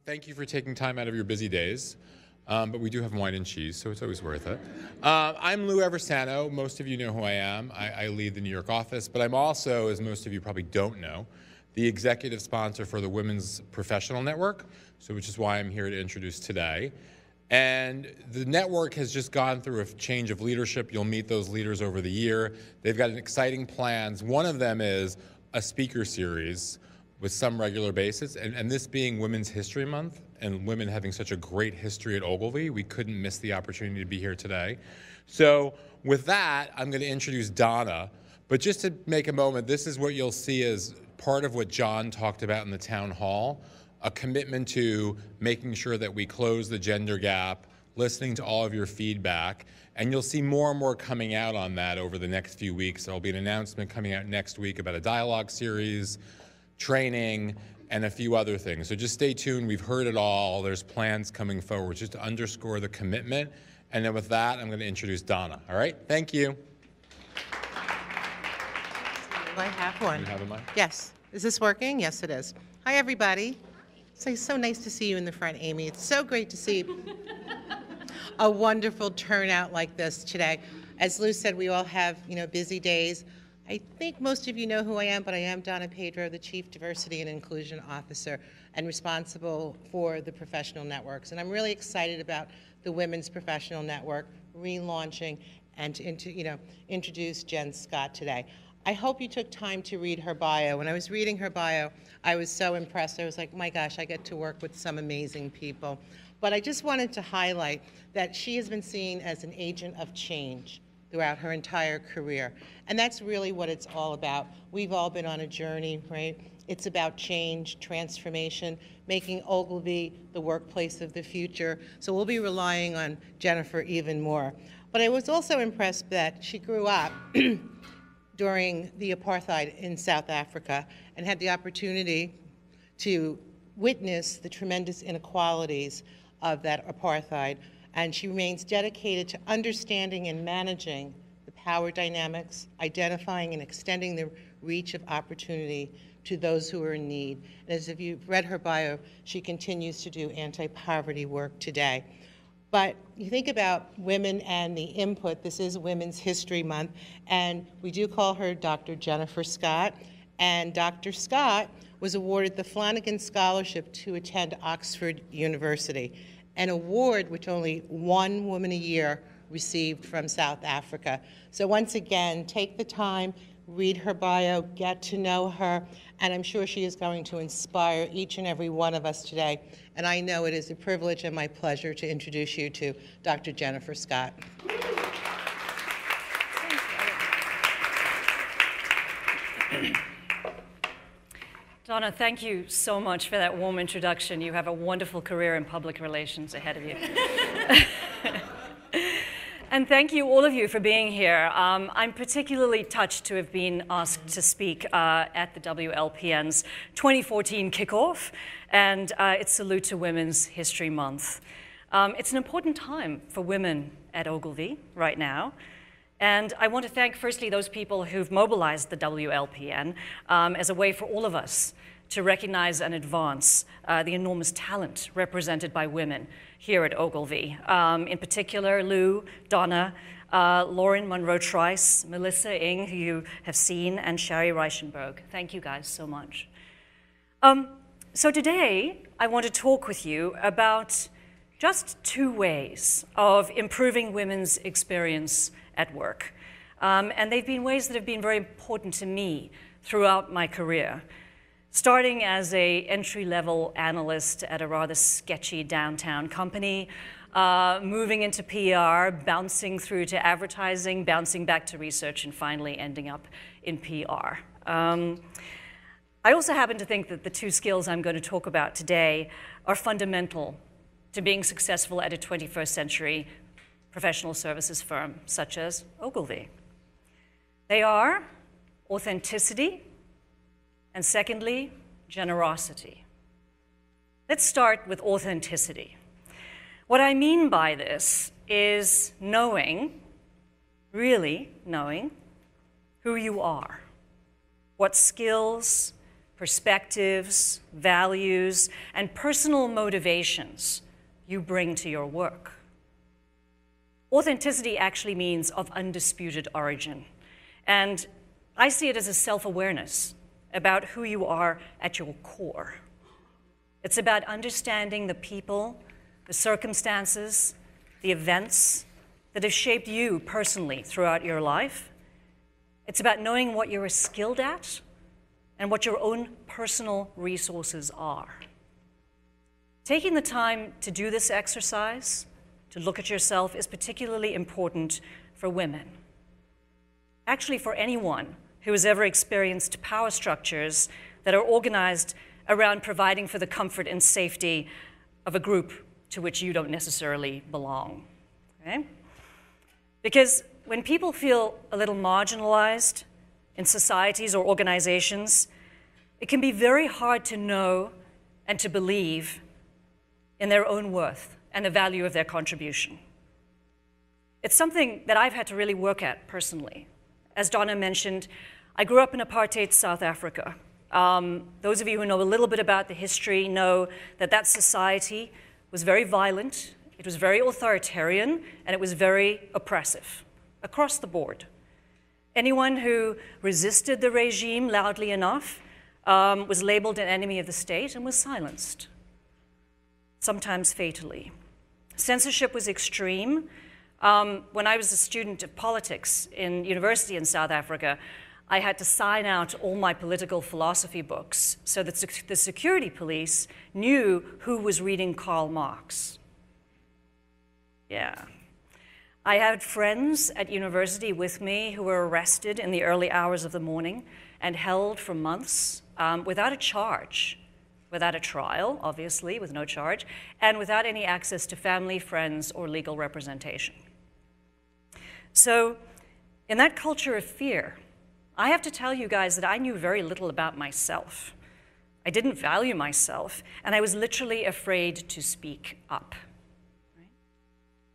Thank you for taking time out of your busy days. But we do have wine and cheese, so it's always worth it. I'm Lou Eversano. Most of you know who I am. I lead the New York office, but I'm also, as most of you probably don't know, the executive sponsor for the Women's Professional Network, which is why I'm here to introduce today. And the network has just gone through a change of leadership. You'll meet those leaders over the year. They've got exciting plans. One of them is a speaker series with some regular basis, and this being Women's History Month and women having such a great history at Ogilvy, we couldn't miss the opportunity to be here today. So with that, I'm going to introduce Donna. But just to make a moment, this is what you'll see as part of what John talked about in the town hall, a commitment to making sure that we close the gender gap, listening to all of your feedback, and you'll see more and more coming out on that over the next few weeks. There'll be an announcement coming out next week about a dialogue series, training, and a few other things. So just stay tuned. We've heard it all. There's plans coming forward just to underscore the commitment. And then with that, I'm going to introduce Donna. All right? Thank you. I have one. You have a mic? Yes. Is this working? Yes, it is. Hi, everybody. It's so nice to see you in the front, Amy. It's so great to see a wonderful turnout like this today. As Lou said, we all have, busy days. I think most of you know who I am, but I am Donna Pedro, the Chief Diversity and Inclusion Officer and responsible for the professional networks. And I'm really excited about the Women's Professional Network relaunching and to introduce Jen Scott today. I hope you took time to read her bio. When I was reading her bio, I was so impressed. I was like, my gosh, I get to work with some amazing people. But I just wanted to highlight that she has been seen as an agent of change throughout her entire career. And that's really what it's all about. We've all been on a journey, right? It's about change, transformation, making Ogilvy the workplace of the future. So we'll be relying on Jennifer even more. But I was also impressed that she grew up during the apartheid in South Africa and had the opportunity to witness the tremendous inequalities of that apartheid. And she remains dedicated to understanding and managing the power dynamics, identifying and extending the reach of opportunity to those who are in need. And as if you've read her bio, she continues to do anti-poverty work today. But you think about women and the input. This is Women's History Month, and we do call her Dr. Jennifer Scott. And Dr. Scott was awarded the Flanagan Scholarship to attend Oxford University, an award which only one woman a year received from South Africa. So once again, take the time, read her bio, get to know her, and I'm sure she is going to inspire each and every one of us today. And I know it is a privilege and my pleasure to introduce you to Dr. Jennifer Scott. Donna, thank you so much for that warm introduction. You have a wonderful career in public relations ahead of you. And thank you, all of you, for being here. I'm particularly touched to have been asked to speak at the WLPN's 2014 kickoff, and its salute to Women's History Month. It's an important time for women at Ogilvy right now. And I want to thank, firstly, those people who've mobilized the WLPN as a way for all of us to recognize and advance the enormous talent represented by women here at Ogilvy. In particular, Lou, Donna, Lauren Monroe-Trice, Melissa Ng, who you have seen, and Sherry Reichenberg. Thank you guys so much. So today, I want to talk with you about just two ways of improving women's experience at work. And they've been ways that have been very important to me throughout my career. Starting as an entry-level analyst at a rather sketchy downtown company, moving into PR, bouncing through to advertising, bouncing back to research, and finally ending up in PR. I also happen to think that the two skills I'm going to talk about today are fundamental to being successful at a 21st century professional services firm such as Ogilvy. They are authenticity, and secondly, generosity. Let's start with authenticity. What I mean by this is knowing, really knowing, who you are, what skills, perspectives, values, and personal motivations you bring to your work. Authenticity actually means of undisputed origin, and I see it as a self-awareness about who you are at your core. It's about understanding the people, the circumstances, the events that have shaped you personally throughout your life. It's about knowing what you're skilled at and what your own personal resources are. Taking the time to do this exercise, to look at yourself, is particularly important for women. Actually, for anyone who has ever experienced power structures that are organized around providing for the comfort and safety of a group to which you don't necessarily belong. Okay? Because when people feel a little marginalized in societies or organizations, it can be very hard to know and to believe in their own worth and the value of their contribution. It's something that I've had to really work at personally. As Donna mentioned, I grew up in apartheid South Africa. Those of you who know a little bit about the history know that that society was very violent, it was very authoritarian, and it was very oppressive across the board. Anyone who resisted the regime loudly enough was labeled an enemy of the state and was silenced, sometimes fatally. Censorship was extreme. When I was a student of politics in university in South Africa, I had to sign out all my political philosophy books so that the security police knew who was reading Karl Marx. Yeah. I had friends at university with me who were arrested in the early hours of the morning and held for months without a charge, without a trial, obviously, with no charge, and without any access to family, friends, or legal representation. So, in that culture of fear, I have to tell you guys that I knew very little about myself. I didn't value myself, and I was literally afraid to speak up. Right?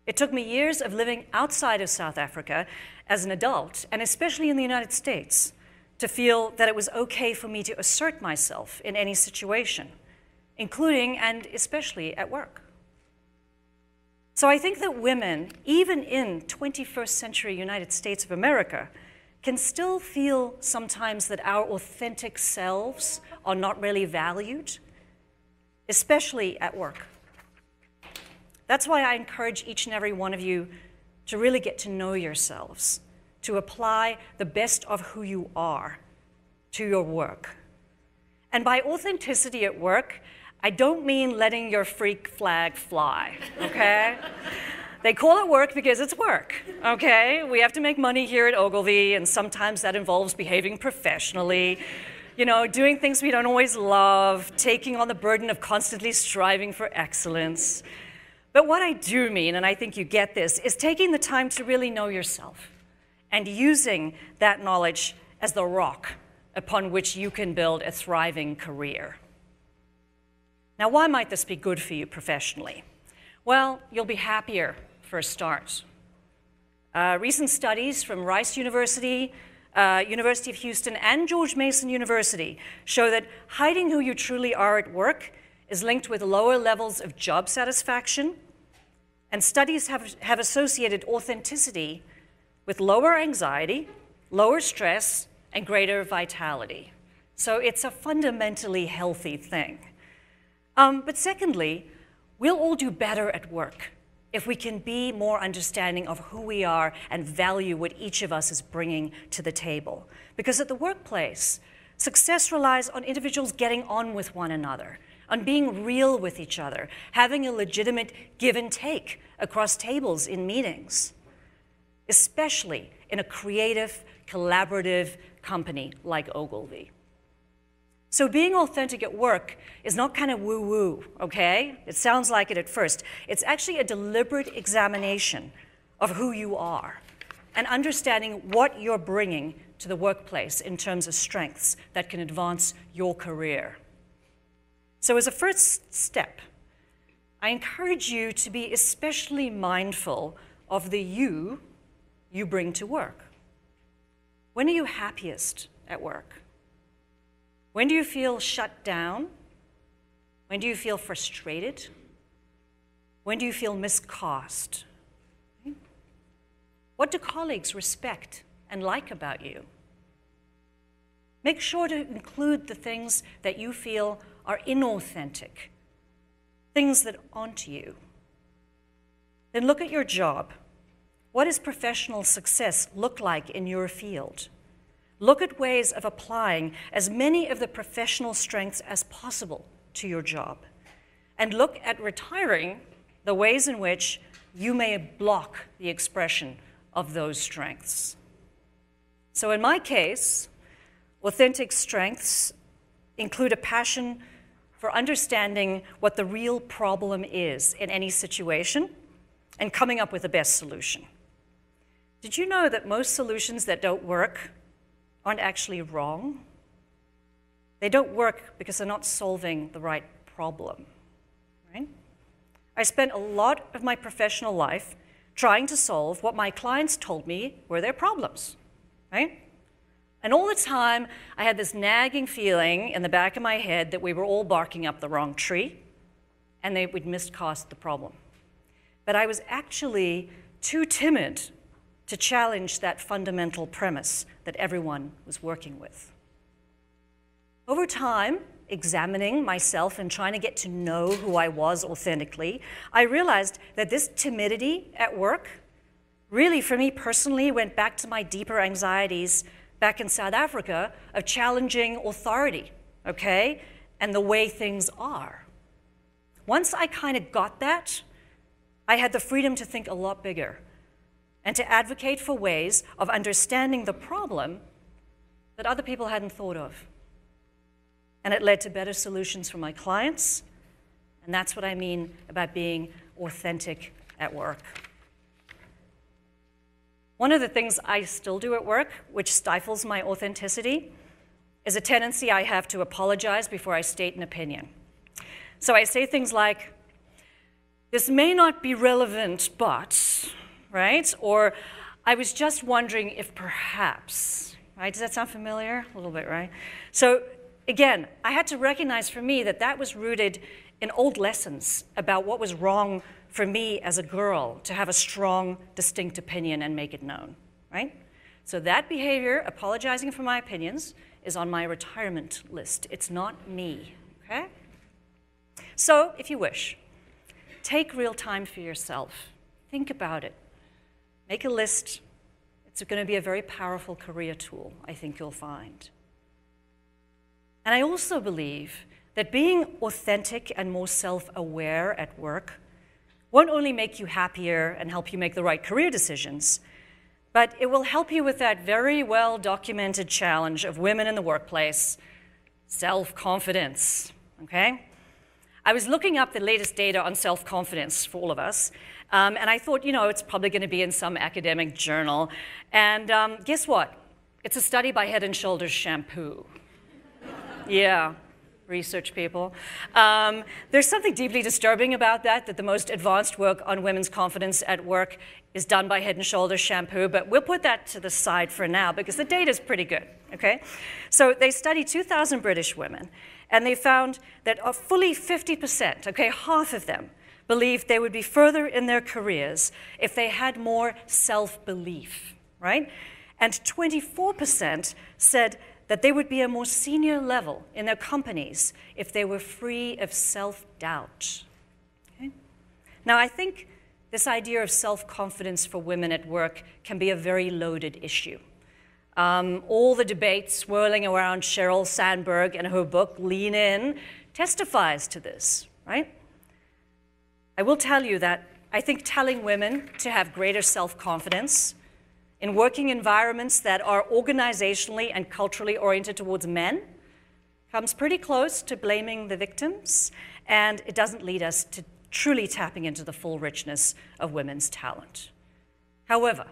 It took me years of living outside of South Africa as an adult, and especially in the United States, to feel that it was okay for me to assert myself in any situation, including and especially at work. So I think that women, even in 21st century United States of America, can still feel sometimes that our authentic selves are not really valued, especially at work. That's why I encourage each and every one of you to really get to know yourselves, to apply the best of who you are to your work. And by authenticity at work, I don't mean letting your freak flag fly, okay? They call it work because it's work, okay? We have to make money here at Ogilvy, and sometimes that involves behaving professionally, you know, doing things we don't always love, taking on the burden of constantly striving for excellence. But what I do mean, and I think you get this, is taking the time to really know yourself and using that knowledge as the rock upon which you can build a thriving career. Now, why might this be good for you professionally? Well, you'll be happier for a start. Recent studies from Rice University, University of Houston, and George Mason University show that hiding who you truly are at work is linked with lower levels of job satisfaction, and studies have associated authenticity with lower anxiety, lower stress, and greater vitality. So it's a fundamentally healthy thing. But secondly, we'll all do better at work if we can be more understanding of who we are and value what each of us is bringing to the table. Because at the workplace, success relies on individuals getting on with one another, on being real with each other, having a legitimate give and take across tables in meetings, especially in a creative, collaborative company like Ogilvy. So being authentic at work is not kind of woo-woo, okay? It sounds like it at first. It's actually a deliberate examination of who you are and understanding what you're bringing to the workplace in terms of strengths that can advance your career. So as a first step, I encourage you to be especially mindful of the you bring to work. When are you happiest at work? When do you feel shut down? When do you feel frustrated? When do you feel miscast? What do colleagues respect and like about you? Make sure to include the things that you feel are inauthentic, things that aren't you. Then look at your job. What does professional success look like in your field? Look at ways of applying as many of the professional strengths as possible to your job. And look at retiring the ways in which you may block the expression of those strengths. So in my case, authentic strengths include a passion for understanding what the real problem is in any situation and coming up with the best solution. Did you know that most solutions that don't work aren't actually wrong? They don't work because they're not solving the right problem, right? I spent a lot of my professional life trying to solve what my clients told me were their problems, right? And all the time, I had this nagging feeling in the back of my head that we were all barking up the wrong tree and they would miscast the problem. But I was actually too timid to challenge that fundamental premise that everyone was working with. Over time, examining myself and trying to get to know who I was authentically, I realized that this timidity at work really, for me personally, went back to my deeper anxieties back in South Africa of challenging authority, okay, and the way things are. Once I kind of got that, I had the freedom to think a lot bigger and to advocate for ways of understanding the problem that other people hadn't thought of. And it led to better solutions for my clients, and that's what I mean about being authentic at work. One of the things I still do at work, which stifles my authenticity, is a tendency I have to apologize before I state an opinion. So I say things like, "This may not be relevant, but," right? Or, "I was just wondering if perhaps," right? Does that sound familiar? A little bit, right? So again, I had to recognize for me that that was rooted in old lessons about what was wrong for me as a girl to have a strong, distinct opinion and make it known, right? So that behavior, apologizing for my opinions, is on my retirement list. It's not me, okay? So, if you wish, take real time for yourself. Think about it. Make a list. It's going to be a very powerful career tool, I think you'll find. And I also believe that being authentic and more self-aware at work won't only make you happier and help you make the right career decisions, but it will help you with that very well-documented challenge of women in the workplace, self-confidence, okay? I was looking up the latest data on self-confidence for all of us, and I thought, you know, it's probably going to be in some academic journal. And guess what? It's a study by Head & Shoulders Shampoo. Yeah, research people. There's something deeply disturbing about that the most advanced work on women's confidence at work is done by Head & Shoulders Shampoo, but we'll put that to the side for now because the data is pretty good, okay? So they studied 2,000 British women, and they found that fully 50%, okay, half of them, believed they would be further in their careers if they had more self-belief, right? And 24% said that they would be a more senior level in their companies if they were free of self-doubt. Okay? Now, I think this idea of self-confidence for women at work can be a very loaded issue. All the debate swirling around Sheryl Sandberg and her book, Lean In, testifies to this, right? I will tell you that I think telling women to have greater self-confidence in working environments that are organizationally and culturally oriented towards men comes pretty close to blaming the victims, and it doesn't lead us to truly tapping into the full richness of women's talent. However,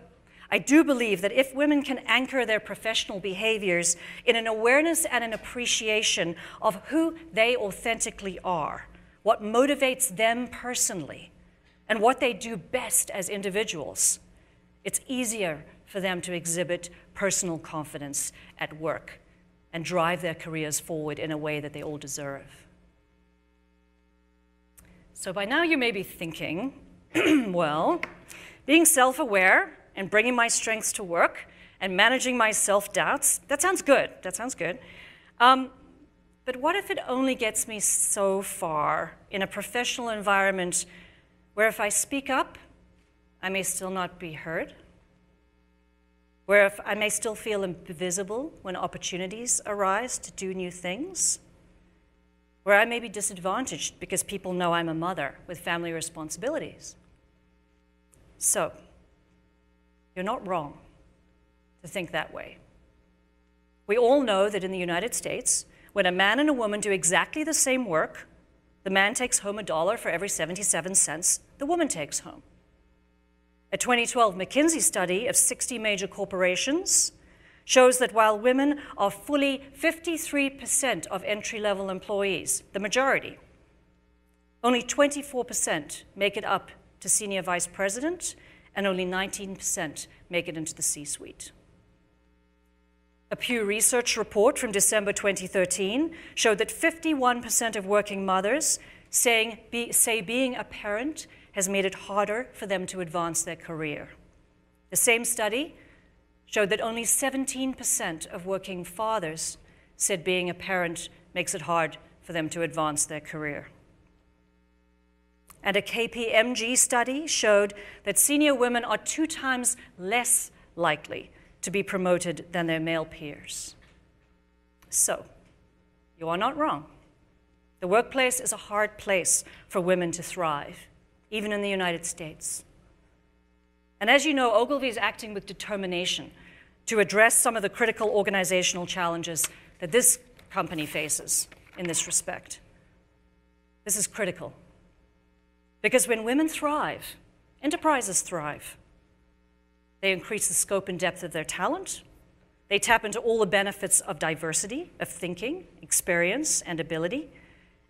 I do believe that if women can anchor their professional behaviors in an awareness and an appreciation of who they authentically are, what motivates them personally, and what they do best as individuals, it's easier for them to exhibit personal confidence at work. and drive their careers forward in a way that they all deserve. So by now you may be thinking, well, being self-aware and bringing my strengths to work and managing my self-doubts, that sounds good. That sounds good. But what if it only gets me so far in a professional environment where if I speak up, I may still not be heard? Where if I may still feel invisible when opportunities arise to do new things? Where I may be disadvantaged because people know I'm a mother with family responsibilities? So, you're not wrong to think that way. We all know that in the United States, when a man and a woman do exactly the same work, the man takes home $1 for every 77 cents the woman takes home. A 2012 McKinsey study of 60 major corporations shows that while women are fully 53% of entry-level employees, the majority, only 24% make it up to senior vice president, and only 19% make it into the C-suite. A Pew Research report from December 2013 showed that 51% of working mothers say being a parent has made it harder for them to advance their career. The same study showed that only 17% of working fathers said being a parent makes it hard for them to advance their career. And a KPMG study showed that senior women are 2 times less likely to be promoted than their male peers. So, you are not wrong. The workplace is a hard place for women to thrive, even in the United States. And as you know, Ogilvy is acting with determination to address some of the critical organizational challenges that this company faces in this respect. This is critical. Because when women thrive, enterprises thrive. They increase the scope and depth of their talent. They tap into all the benefits of diversity, of thinking, experience, and ability.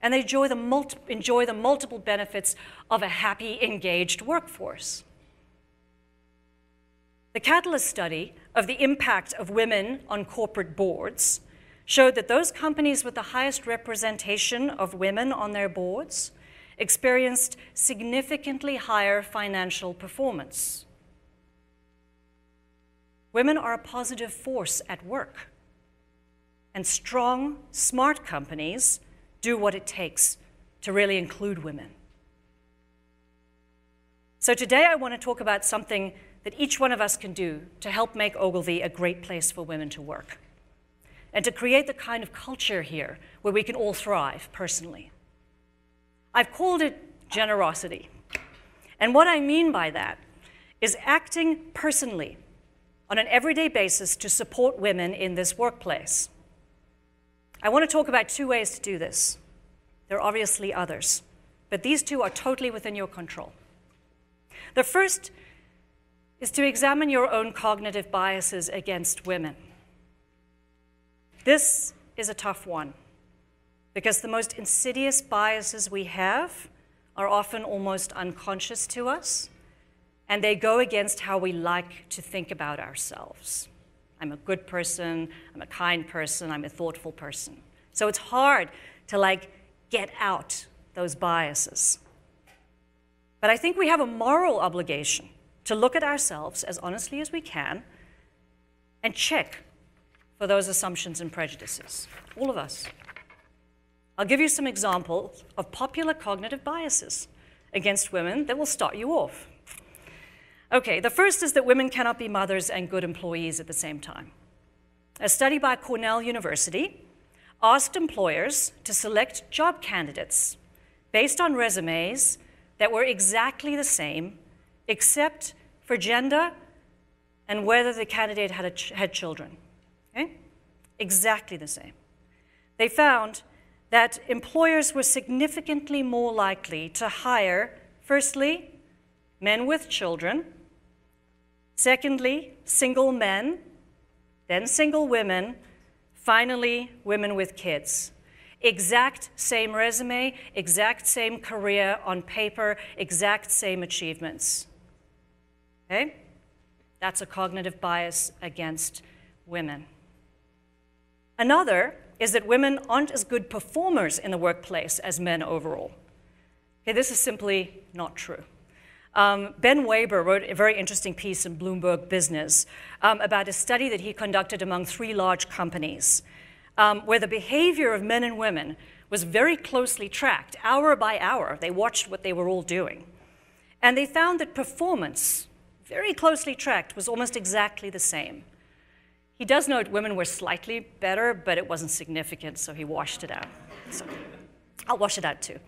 And they enjoy the multiple benefits of a happy, engaged workforce. The Catalyst study of the impact of women on corporate boards showed that those companies with the highest representation of women on their boards experienced significantly higher financial performance. Women are a positive force at work, and strong, smart companies do what it takes to really include women. So today I want to talk about something that each one of us can do to help make Ogilvy a great place for women to work, and to create the kind of culture here where we can all thrive personally. I've called it generosity. And what I mean by that is acting personally on an everyday basis to support women in this workplace. I want to talk about 2 ways to do this. There are obviously others, but these 2 are totally within your control. The first is to examine your own cognitive biases against women. This is a tough one, because the most insidious biases we have are often almost unconscious to us, and they go against how we like to think about ourselves. I'm a good person, I'm a kind person, I'm a thoughtful person. So it's hard to get out those biases. But I think we have a moral obligation to look at ourselves as honestly as we can and check for those assumptions and prejudices, all of us. I'll give you some examples of popular cognitive biases against women that will start you off. Okay, the first is that women cannot be mothers and good employees at the same time. A study by Cornell University asked employers to select job candidates based on resumes that were exactly the same, except for gender and whether the candidate had children. Okay? Exactly the same. They found that employers were significantly more likely to hire, firstly, men with children, secondly, single men, then single women, finally, women with kids. Exact same resume, exact same career on paper, exact same achievements. Okay? That's a cognitive bias against women. Another is that women aren't as good performers in the workplace as men overall. Okay, this is simply not true. Ben Weber wrote a very interesting piece in Bloomberg Business about a study that he conducted among 3 large companies, where the behavior of men and women was very closely tracked, hour by hour. They watched what they were all doing. And they found that performance, very closely tracked, was almost exactly the same. He does note women were slightly better, but it wasn't significant, so he washed it out. So I'll wash it out too.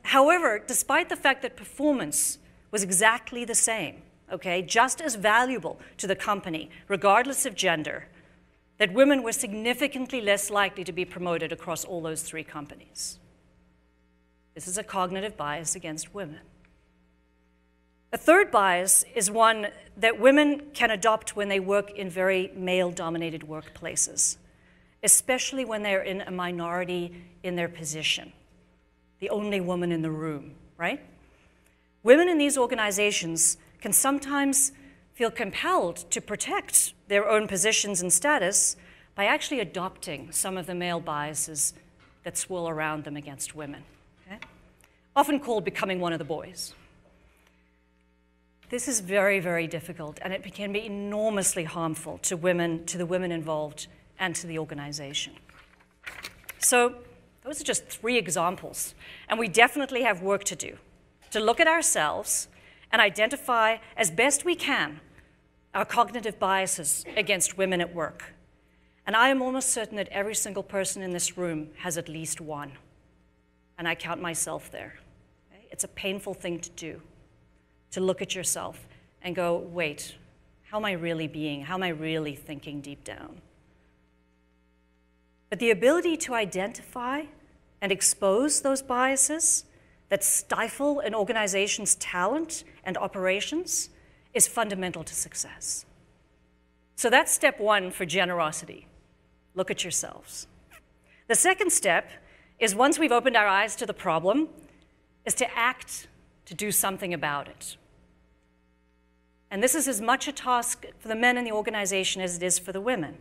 However, despite the fact that performance was exactly the same, okay, just as valuable to the company, regardless of gender, that women were significantly less likely to be promoted across all those 3 companies. This is a cognitive bias against women. A third bias is one that women can adopt when they work in very male-dominated workplaces, especially when they're in a minority in their position, the only woman in the room, right? Women in these organizations can sometimes feel compelled to protect their own positions and status by actually adopting some of the male biases that swirl around them against women, okay? Often called becoming one of the boys. This is very, very difficult, and it can be enormously harmful to women, to the women involved, and to the organization. So those are just 3 examples, and we definitely have work to do to look at ourselves and identify as best we can our cognitive biases against women at work. And I am almost certain that every single person in this room has at least one, and I count myself there. Okay? It's a painful thing to do, to look at yourself and go, wait, how am I really being? How am I really thinking deep down? But the ability to identify and expose those biases that stifle an organization's talent and operations is fundamental to success. So that's step 1 for generosity. Look at yourselves. The second step is, once we've opened our eyes to the problem, is to act to do something about it. And this is as much a task for the men in the organization as it is for the women.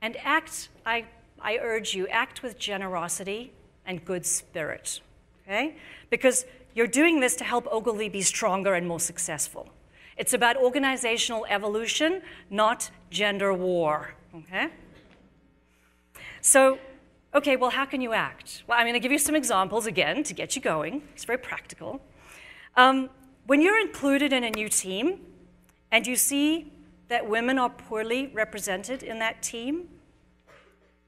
And act, I urge you, act with generosity and good spirit, okay? Because you're doing this to help Ogilvy be stronger and more successful. It's about organizational evolution, not gender war, okay? So, okay, well, how can you act? Well, I'm going to give you some examples again to get you going. It's very practical. When you're included in a new team and you see that women are poorly represented in that team,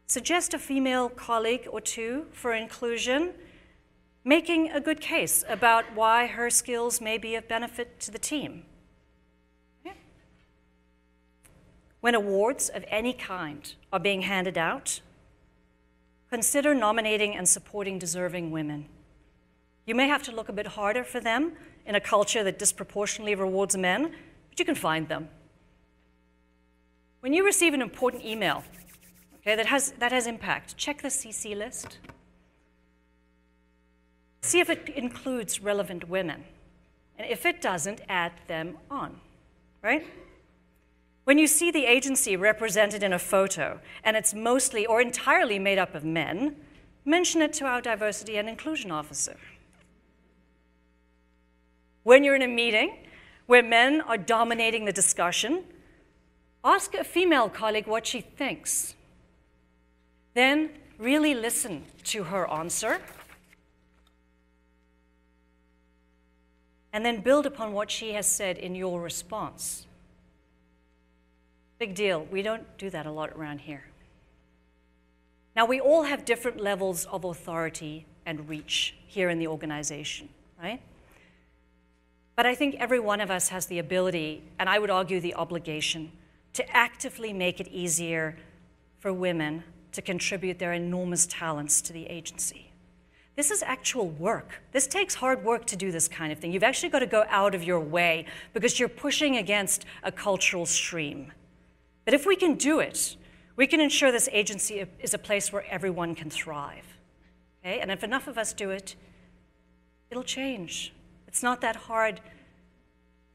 suggest a female colleague or 2 for inclusion, making a good case about why her skills may be of benefit to the team. Yeah. When awards of any kind are being handed out, consider nominating and supporting deserving women. You may have to look a bit harder for them in a culture that disproportionately rewards men, but you can find them. When you receive an important email, okay, that has impact, check the CC list. See if it includes relevant women. And if it doesn't, add them on, right? When you see the agency represented in a photo and it's mostly or entirely made up of men, mention it to our diversity and inclusion officer. When you're in a meeting where men are dominating the discussion, ask a female colleague what she thinks. Then really listen to her answer, and then build upon what she has said in your response. Big deal. We don't do that a lot around here. Now, we all have different levels of authority and reach here in the organization, right? But I think every one of us has the ability, and I would argue the obligation, to actively make it easier for women to contribute their enormous talents to the agency. This is actual work. This takes hard work to do this kind of thing. You've actually got to go out of your way because you're pushing against a cultural stream. But if we can do it, we can ensure this agency is a place where everyone can thrive. Okay? And if enough of us do it, it'll change. It's not that hard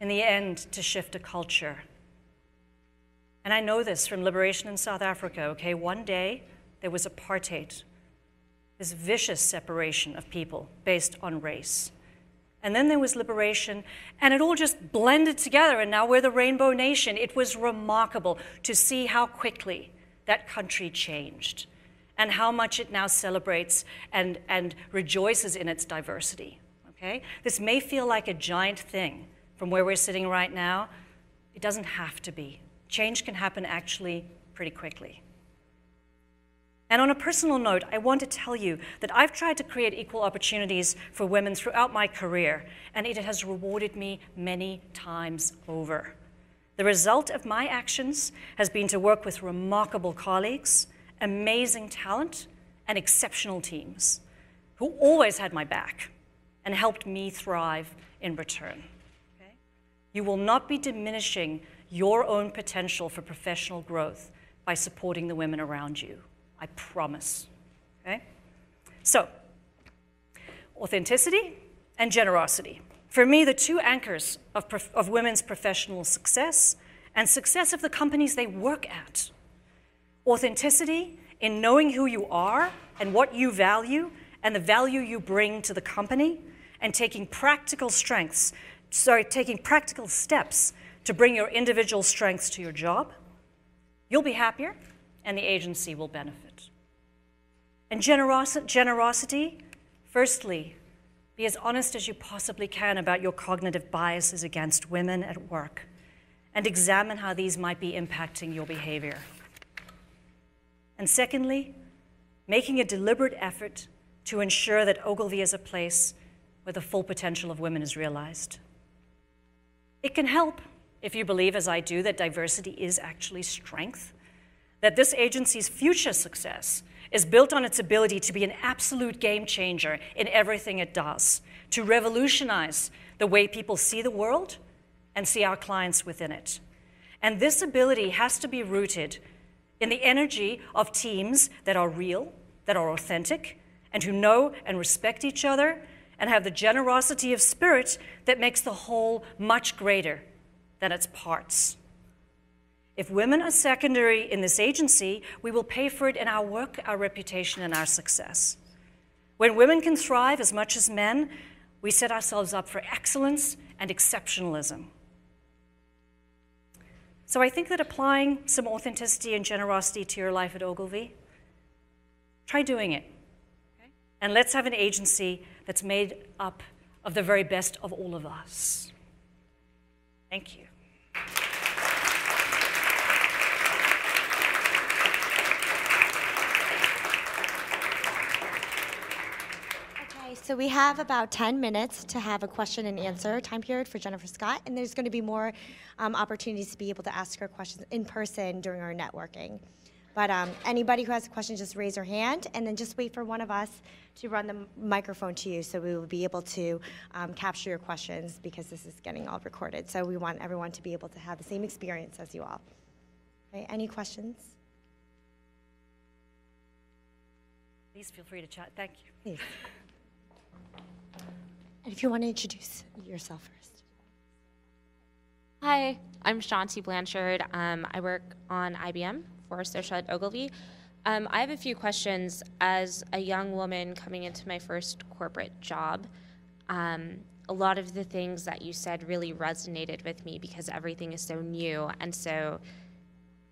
in the end to shift a culture. And I know this from liberation in South Africa, okay? One day, there was apartheid, this vicious separation of people based on race. And then there was liberation, and it all just blended together, and now we're the Rainbow Nation. It was remarkable to see how quickly that country changed and how much it now celebrates and rejoices in its diversity, okay? This may feel like a giant thing from where we're sitting right now. It doesn't have to be. Change can happen actually pretty quickly. And on a personal note, I want to tell you that I've tried to create equal opportunities for women throughout my career, and it has rewarded me many times over. The result of my actions has been to work with remarkable colleagues, amazing talent, and exceptional teams who always had my back and helped me thrive in return. Okay? You will not be diminishing your own potential for professional growth by supporting the women around you. I promise, okay? So, authenticity and generosity. For me, the two anchors of women's professional success and success of the companies they work at. Authenticity in knowing who you are and what you value and the value you bring to the company, and taking practical steps to bring your individual strengths to your job. You'll be happier, and the agency will benefit. And generosity, firstly, be as honest as you possibly can about your cognitive biases against women at work, and examine how these might be impacting your behavior. And secondly, making a deliberate effort to ensure that Ogilvy is a place where the full potential of women is realized. It can help if you believe, as I do, that diversity is actually strength, that this agency's future success is built on its ability to be an absolute game changer in everything it does, to revolutionize the way people see the world and see our clients within it. And this ability has to be rooted in the energy of teams that are real, that are authentic, and who know and respect each other, and have the generosity of spirit that makes the whole much greater than its parts. If women are secondary in this agency, we will pay for it in our work, our reputation, and our success. When women can thrive as much as men, we set ourselves up for excellence and exceptionalism. So I think that applying some authenticity and generosity to your life at Ogilvy, try doing it. Okay? And let's have an agency that's made up of the very best of all of us. Thank you. So we have about 10 minutes to have a question and answer time period for Jennifer Scott, and there's going to be more opportunities to be able to ask her questions in person during our networking. But anybody who has a question, just raise your hand, and then just wait for one of us to run the microphone to you so we will be able to capture your questions, because this is getting all recorded. So we want everyone to be able to have the same experience as you all. Okay, any questions? Please feel free to chat. Thank you. Please. And if you want to introduce yourself first. Hi, I'm Shanti Blanchard. I work on IBM for Social at Ogilvy. I have a few questions. As a young woman coming into my first corporate job, a lot of the things that you said really resonated with me because everything is so new. And so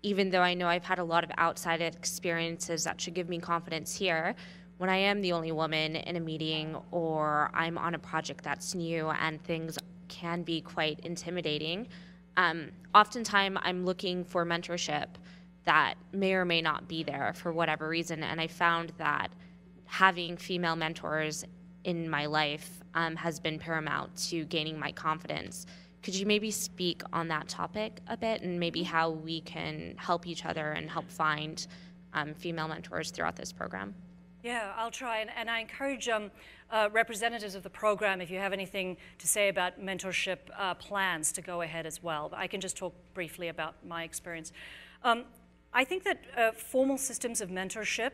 even though I know I've had a lot of outside experiences that should give me confidence here, when I am the only woman in a meeting or I'm on a project that's new and things can be quite intimidating, oftentimes I'm looking for mentorship that may or may not be there for whatever reason. And I found that having female mentors in my life has been paramount to gaining my confidence. Could you maybe speak on that topic a bit, and maybe how we can help each other and help find female mentors throughout this program? Yeah, I'll try, and I encourage representatives of the program, if you have anything to say about mentorship plans, to go ahead as well. But I can just talk briefly about my experience. I think that formal systems of mentorship,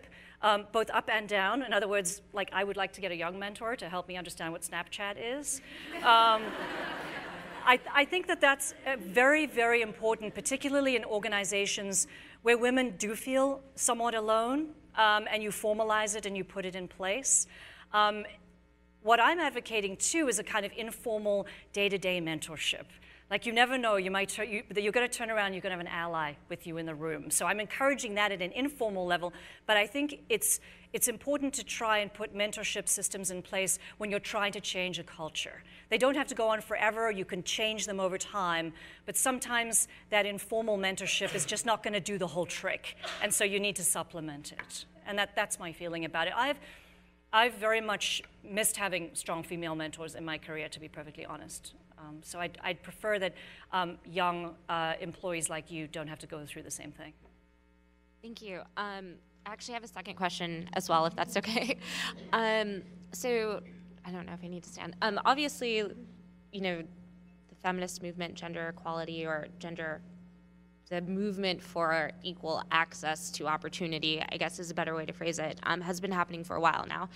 both up and down, in other words, like I would like to get a young mentor to help me understand what Snapchat is, I think that that's very, very important, particularly in organizations where women do feel somewhat alone, and you formalize it and you put it in place. What I'm advocating too is a kind of informal day-to-day mentorship. Like, you never know, you're going to turn around, you're going to have an ally with you in the room. So I'm encouraging that at an informal level, but I think it's important to try and put mentorship systems in place when you're trying to change a culture. They don't have to go on forever, you can change them over time, but sometimes that informal mentorship is just not going to do the whole trick, and so you need to supplement it. And that's my feeling about it. I've very much missed having strong female mentors in my career, to be perfectly honest. So I'd prefer that young employees like you don't have to go through the same thing. Thank you. I actually have a second question as well, if that's okay. So I don't know if I need to stand. Obviously, you know, the feminist movement, gender equality, or the movement for equal access to opportunity, I guess is a better way to phrase it, has been happening for a while now.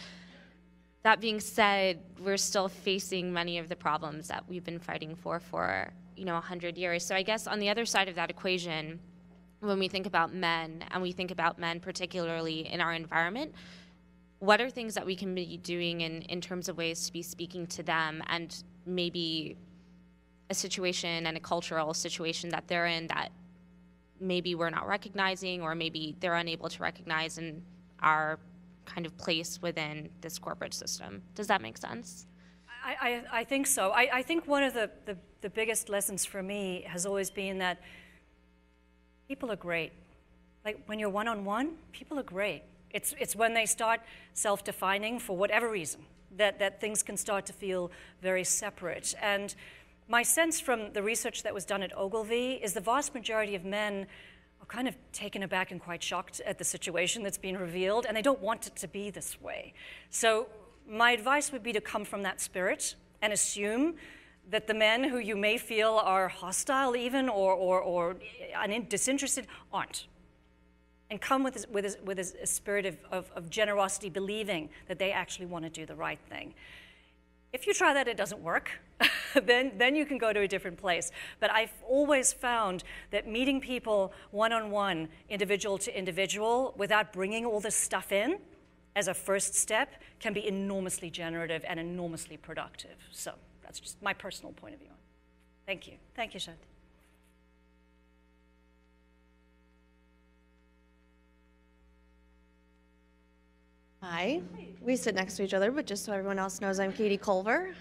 That being said, we're still facing many of the problems that we've been fighting for 100 years. So I guess on the other side of that equation, when we think about men, and we think about men particularly in our environment, what are things that we can be doing in terms of ways to be speaking to them, and maybe a situation and a cultural situation that they're in that maybe we're not recognizing, or maybe they're unable to recognize in our kind of place within this corporate system? Does that make sense? I think so. I think one of the biggest lessons for me has always been that people are great. Like, when you're one-on-one, people are great. It's when they start self-defining for whatever reason that things can start to feel very separate. And my sense from the research that was done at Ogilvy is the vast majority of men are kind of taken aback and quite shocked at the situation that's been revealed, and they don't want it to be this way. So my advice would be to come from that spirit and assume that the men who you may feel are hostile even or disinterested aren't. And come with a spirit of generosity, believing that they actually want to do the right thing. If you try that, it doesn't work, then you can go to a different place. But I've always found that meeting people one-on-one, individual to individual, without bringing all this stuff in as a first step, can be enormously generative and enormously productive. So that's just my personal point of view. Thank you. Thank you, Shanti. Hi. We sit next to each other, but just so everyone else knows, I'm Katie Culver.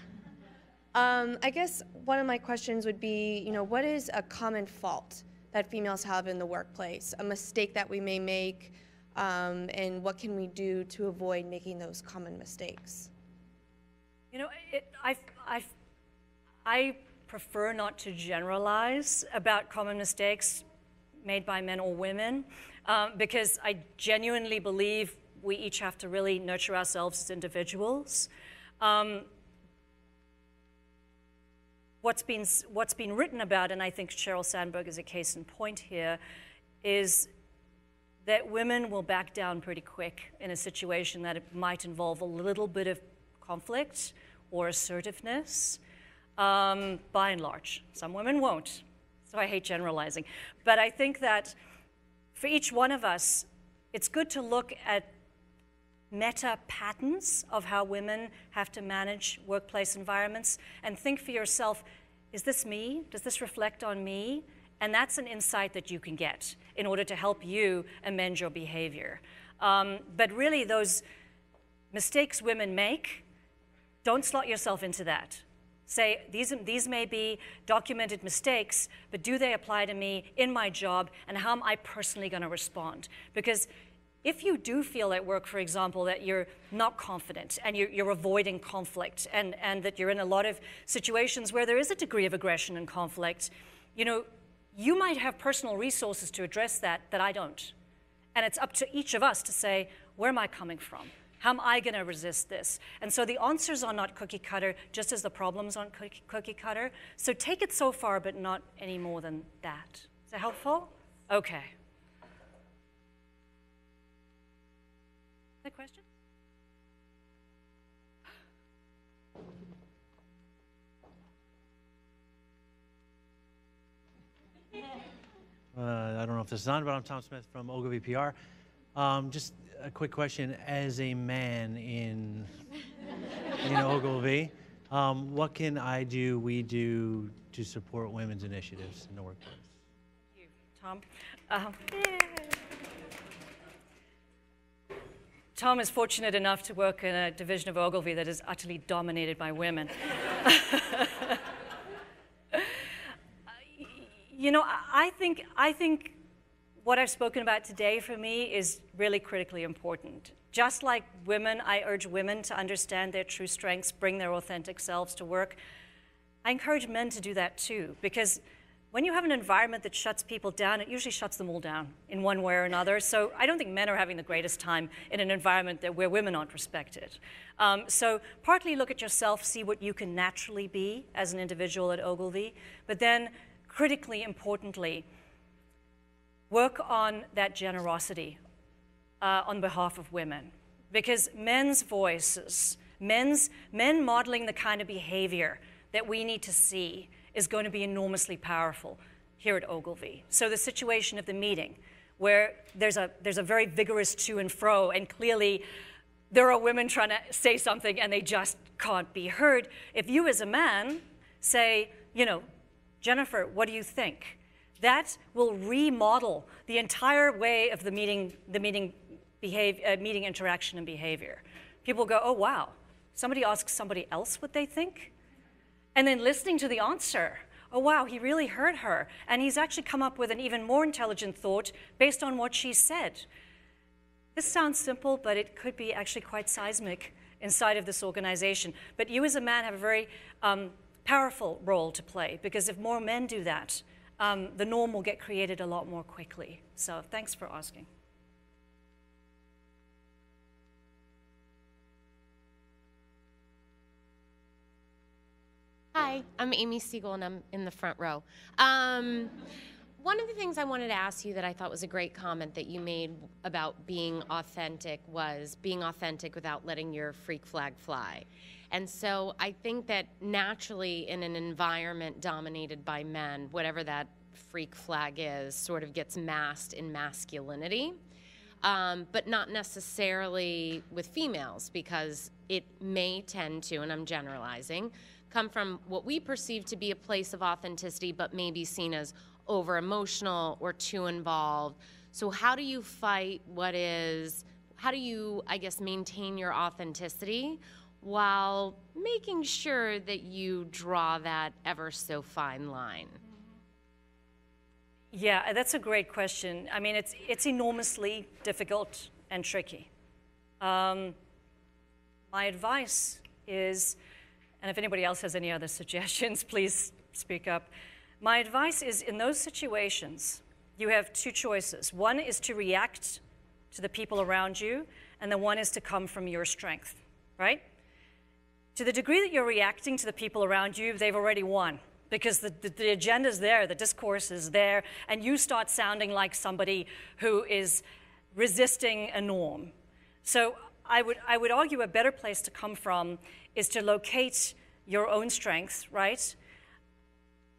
I guess one of my questions would be, what is a common fault that females have in the workplace, a mistake that we may make, and what can we do to avoid making those common mistakes? I prefer not to generalize about common mistakes made by men or women, because I genuinely believe we each have to really nurture ourselves as individuals. What's been written about, and I think Sheryl Sandberg is a case in point here, is that women will back down pretty quick in a situation that it might involve a little bit of conflict or assertiveness, by and large. Some women won't, so I hate generalizing. But I think that for each one of us, it's good to look at meta patterns of how women have to manage workplace environments and think for yourself, is this me? Does this reflect on me? And that's an insight that you can get in order to help you amend your behavior. But really, those mistakes women make, don't slot yourself into that. Say, these may be documented mistakes, but do they apply to me in my job, and how am I personally going to respond? Because if you do feel at work, for example, that you're not confident and you're avoiding conflict, and that you're in a lot of situations where there is a degree of aggression and conflict, you might have personal resources to address that I don't. And it's up to each of us to say, where am I coming from? How am I going to resist this? And so the answers are not cookie cutter, just as the problems aren't cookie cutter. So take it so far, but not any more than that. Is that helpful? Okay. Other questions? don't know if this is on, but I'm Tom Smith from Ogilvy PR. Just a quick question. As a man in Ogilvy, what can we do to support women's initiatives in the workplace? Thank you, Tom. Tom is fortunate enough to work in a division of Ogilvy that is utterly dominated by women. You know, I think what I've spoken about today for me is really critically important. Just like women, I urge women to understand their true strengths, bring their authentic selves to work. I encourage men to do that too, because when you have an environment that shuts people down, it usually shuts them all down in one way or another. So I don't think men are having the greatest time in an environment where women aren't respected. So partly look at yourself, see what you can naturally be as an individual at Ogilvy, but then critically importantly, work on that generosity on behalf of women. Because men's voices, men modeling the kind of behavior that we need to see is going to be enormously powerful here at Ogilvy. So the situation of the meeting, where there's a very vigorous to and fro, and clearly there are women trying to say something and they just can't be heard. If you as a man say, you know, Jennifer, what do you think? That will remodel the entire way of the meeting interaction and behavior. People go, oh wow, somebody asks somebody else what they think? And then listening to the answer, oh wow, he really heard her, and he's actually come up with an even more intelligent thought based on what she said. This sounds simple, but it could be actually quite seismic inside of this organization. But you as a man have a very powerful role to play, because if more men do that, the norm will get created a lot more quickly. So thanks for asking. Hi, I'm Amy Siegel, and I'm in the front row. One of the things I wanted to ask you that I thought was a great comment that you made about being authentic was being authentic without letting your freak flag fly. And so I think that naturally in an environment dominated by men, whatever that freak flag is sort of gets masked in masculinity, but not necessarily with females, because it may tend to, and I'm generalizing, come from what we perceive to be a place of authenticity, but may be seen as over-emotional or too involved. So how do you fight how do you, I guess, maintain your authenticity while making sure that you draw that ever so fine line? Yeah, that's a great question. I mean, it's enormously difficult and tricky. My advice is, and if anybody else has any other suggestions, please speak up. My advice is, in those situations, you have two choices. One is to react to the people around you, and the one is to come from your strength, right? To the degree that you're reacting to the people around you, they've already won, because the agenda's there, the discourse is there, and you start sounding like somebody who is resisting a norm. So I would argue a better place to come from is to locate your own strengths, right?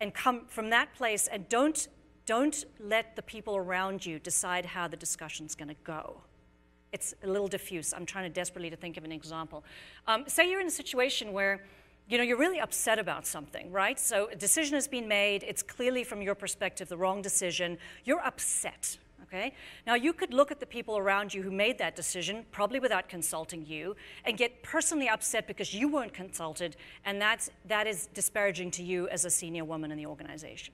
And come from that place, and don't let the people around you decide how the discussion's going to go. It's a little diffuse. I'm trying desperately to think of an example. Say you're in a situation where you're really upset about something, right? So a decision has been made. It's clearly, from your perspective, the wrong decision. You're upset, okay? Now, you could look at the people around you who made that decision, probably without consulting you, and get personally upset because you weren't consulted, and that is disparaging to you as a senior woman in the organization.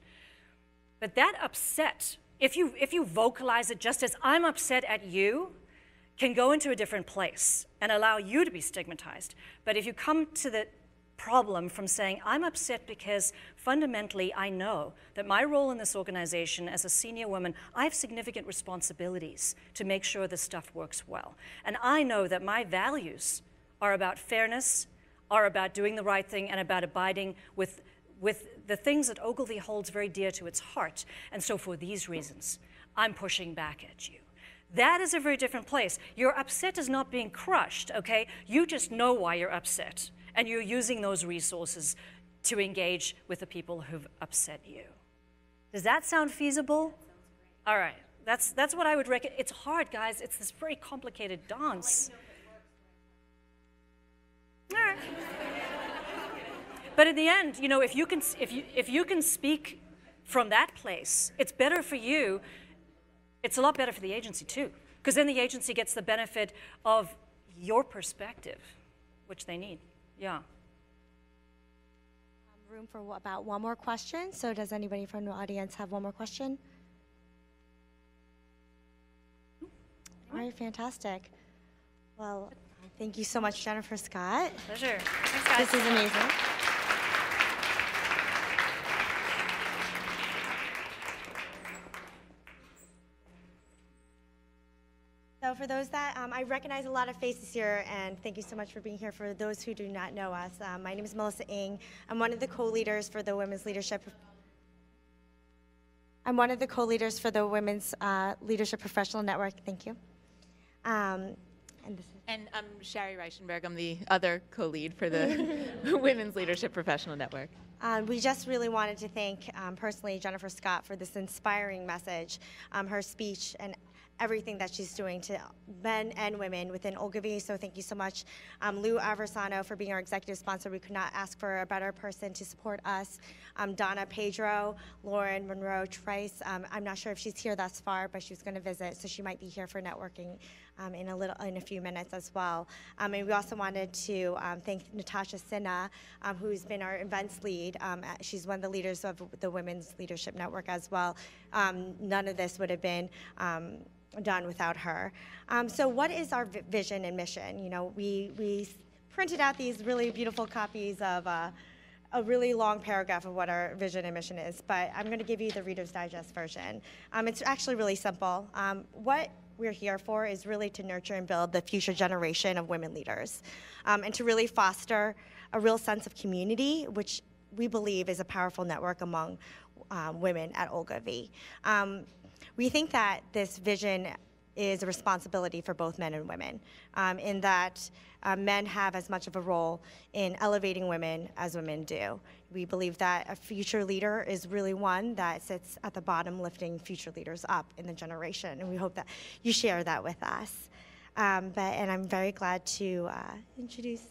But that upset, if you vocalize it just as I'm upset at you, can go into a different place and allow you to be stigmatized. But if you come to the problem from saying, I'm upset because fundamentally I know that my role in this organization as a senior woman, I have significant responsibilities to make sure this stuff works well. And I know that my values are about fairness, are about doing the right thing, and about abiding with the things that Ogilvy holds very dear to its heart. And so for these reasons, I'm pushing back at you. That is a very different place. Your upset is not being crushed, okay? You just know why you're upset, and you're using those resources to engage with the people who've upset you. Does that sound feasible? All right. That's what I would recommend. It's hard, guys. It's this very complicated dance. All right. But in the end, you know, if you can speak from that place, it's better for you. It's a lot better for the agency too, because then the agency gets the benefit of your perspective, which they need. Yeah. Room for about one more question. So does anybody from the audience have one more question? All right, fantastic. Well, thank you so much, Jennifer Scott. Pleasure. Thanks, guys. This is amazing. So for those that, I recognize a lot of faces here, and thank you so much for being here. For those who do not know us, my name is Melissa Ng. I'm one of the co-leaders for the Women's Leadership. I'm one of the co-leaders for the Women's Leadership Professional Network. Thank you. And I'm Shari Reichenberg. I'm the other co-lead for the Women's Leadership Professional Network. We just really wanted to thank, personally, Jennifer Scott for this inspiring message, her speech, and everything that she's doing to men and women within Ogilvy. So thank you so much, Lou Aversano, for being our executive sponsor. We could not ask for a better person to support us. Donna Pedro, Lauren Monroe Trice. I'm not sure if she's here thus far, but she's going to visit, so she might be here for networking in a few minutes as well. And we also wanted to thank Natasha Sinha, who's been our events lead. She's one of the leaders of the Women's Leadership Network as well. None of this would have been done without her. So what is our vision and mission? You know, we printed out these really beautiful copies of a really long paragraph of what our vision and mission is, but I'm going to give you the Reader's Digest version. It's actually really simple. What we're here for is really to nurture and build the future generation of women leaders, and to really foster a real sense of community, which we believe is a powerful network among women at Ogilvy. We think that this vision is a responsibility for both men and women, in that men have as much of a role in elevating women as women do. We believe that a future leader is really one that sits at the bottom lifting future leaders up in the generation, and we hope that you share that with us. And I'm very glad to introduce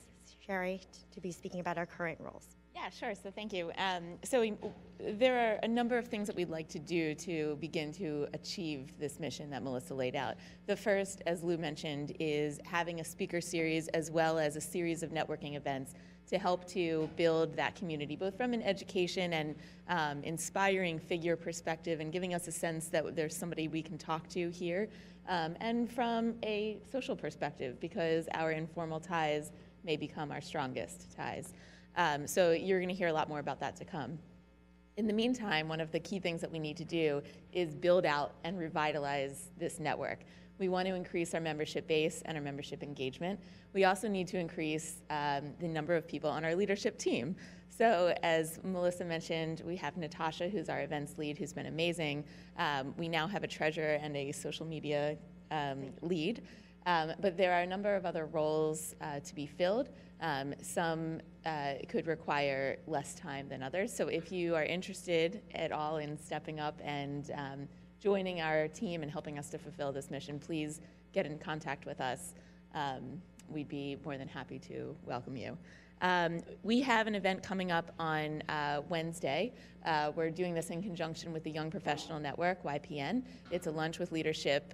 Shari to be speaking about our current roles. Yeah, sure. So thank you. There are a number of things that we'd like to do to begin to achieve this mission that Melissa laid out. The first, as Lou mentioned, is having a speaker series as well as a series of networking events to help to build that community, both from an education and inspiring figure perspective and giving us a sense that there's somebody we can talk to here, and from a social perspective, because our informal ties may become our strongest ties. So you're going to hear a lot more about that to come. In the meantime, one of the key things that we need to do is build out and revitalize this network. We want to increase our membership base and our membership engagement. We also need to increase the number of people on our leadership team. So as Melissa mentioned, we have Natasha, who's our events lead, who's been amazing. We now have a treasurer and a social media lead. But there are a number of other roles to be filled. Some could require less time than others. So if you are interested at all in stepping up and joining our team and helping us to fulfill this mission, please get in contact with us. We'd be more than happy to welcome you. We have an event coming up on Wednesday. We're doing this in conjunction with the Young Professional Network, YPN. It's a lunch with leadership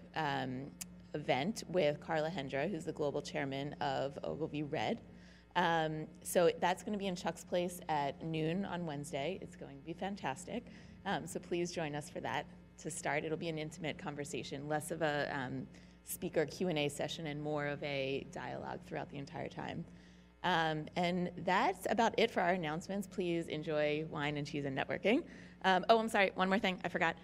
event with Carla Hendra, who's the global chairman of Ogilvy Red. So that's going to be in Chuck's Place at noon on Wednesday. It's going to be fantastic. So please join us for that to start. It'll be an intimate conversation, less of a speaker Q&A session and more of a dialogue throughout the entire time. And that's about it for our announcements. Please enjoy wine and cheese and networking. Oh, I'm sorry, one more thing, I forgot.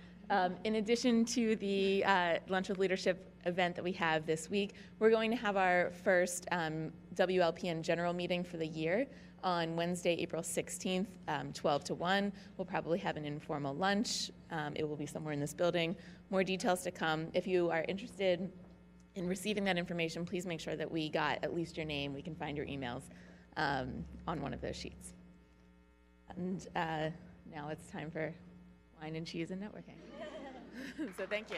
In addition to the Lunch with Leadership event that we have this week, we're going to have our first WLPN general meeting for the year on Wednesday, April 16th, 12 to 1. We'll probably have an informal lunch. It will be somewhere in this building. More details to come. If you are interested in receiving that information, please make sure that we got at least your name. We can find your emails on one of those sheets. And now it's time for wine and cheese and networking. So thank you.